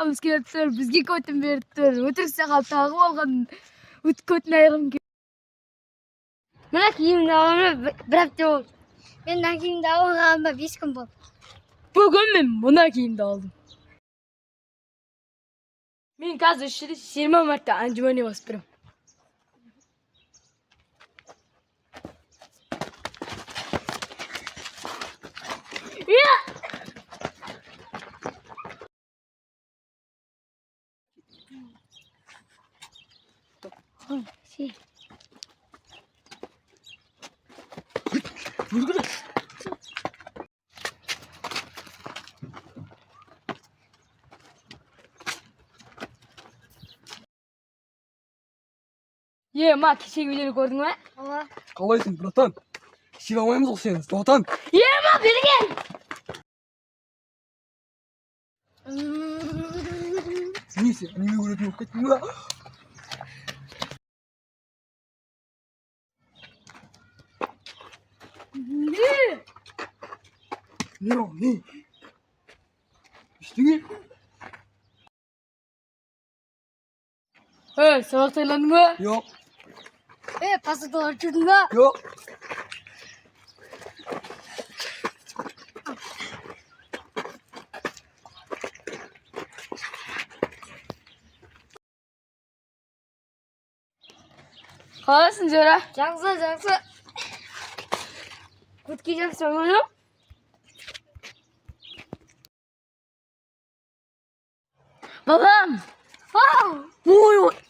амскиятсаар бизги көтөн бэртэр өдрөсөө тагуулган үткөт найрам. Манай юм наваа бравтуу. Мен нахим даваа ама биском бол. Бүгін мен мына киімді алдым. Мен қазір 20 мартта анжуманы басып берем. Си. Ма кешегі үйлер көрдің бе? Ава. Қалайсың, братан? Кешегі алмаймыз ғой сені, братан. Ма берген! Несі, аниме көретін болып кеттің ба? Не ол, не? Ештеңе? Сабақ тайландың ба? Жоқ, Пасы доллар жүрдің ба? жоқ. Қалайсың, Жора? Жақсы. Күтке жақсы ойнап. Балам! Вау! Ой,